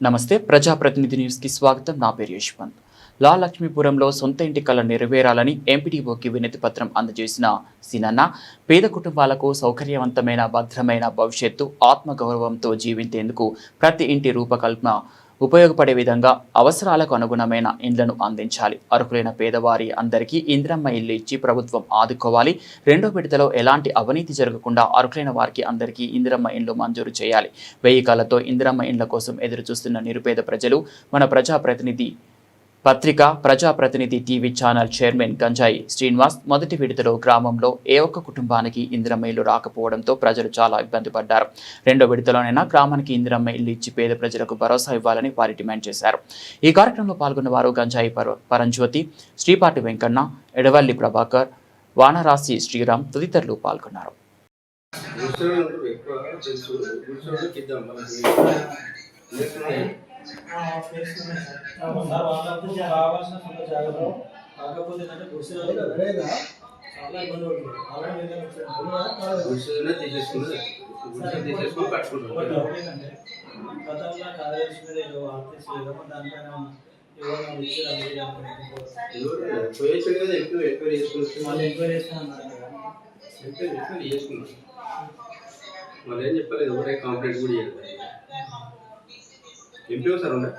నమస్తే. ప్రజాప్రతినిధి న్యూస్కి స్వాగతం. నా పేరు యశ్వంత్. లా లక్ష్మీపురంలో సొంత ఇంటి కల నెరవేరాలని ఎంపీడీఓకి వినతి పత్రం అందజేసిన సీనన్న, పేద కుటుంబాలకు సౌకర్యవంతమైన భద్రమైన భవిష్యత్తు, ఆత్మగౌరవంతో జీవించేందుకు ప్రతి ఇంటి రూపకల్పన ఉపయోగపడే విధంగా అవసరాలకు అనుగుణమైన ఇండ్లను అందించాలి. అర్హులైన పేదవారి అందరికీ ఇందిరమ్మ ఇల్లు ఇచ్చి ప్రభుత్వం ఆదుకోవాలి. రెండో విడతలో ఎలాంటి అవినీతి జరగకుండా అర్హులైన వారికి అందరికీ ఇందిరమ్మ ఇండ్లు మంజూరు చేయాలి. 1000 కళ్ళతో ఇందిరమ్మ ఇండ్ల కోసం ఎదురు చూస్తున్న నిరుపేద ప్రజలు మన ప్రజాప్రతినిధి పత్రిక, ప్రజాప్రతినిధి టీవీ ఛానల్ చైర్మన్ గంజాయి శ్రీనివాస్ మొదటి విడతలో గ్రామంలో ఏ ఒక్క కుటుంబానికి ఇందిరమ్మ ఇల్లు రాకపోవడంతో ప్రజలు చాలా ఇబ్బంది పడ్డారు. రెండో విడతలోనైనా గ్రామానికి ఇందిరమ్మ ఇల్లు ఇచ్చి పేద ప్రజలకు భరోసా ఇవ్వాలని వారు డిమాండ్ చేశారు. ఈ కార్యక్రమంలో పాల్గొన్న వారు గంజాయి పరంజ్యోతి, శ్రీపాటి వెంకన్న, ఎడవల్లి ప్రభాకర్, వానరాశి శ్రీరామ్ తదితరులు పాల్గొన్నారు. కాకపోతే చాలా ఇబ్బంది పడుతుంది. గతంలో కార్యదర్శి మీద ఏదో ఆర్టీసీ ఏదో దానిపైన మళ్ళీ ఎంక్వైరీ చేస్తాను. మళ్ళీ ఏం చెప్పలేదు, ఎవరే కాంప్లైంట్ కూడా చేయలేదు. ఎంపీ సార్ ఉండే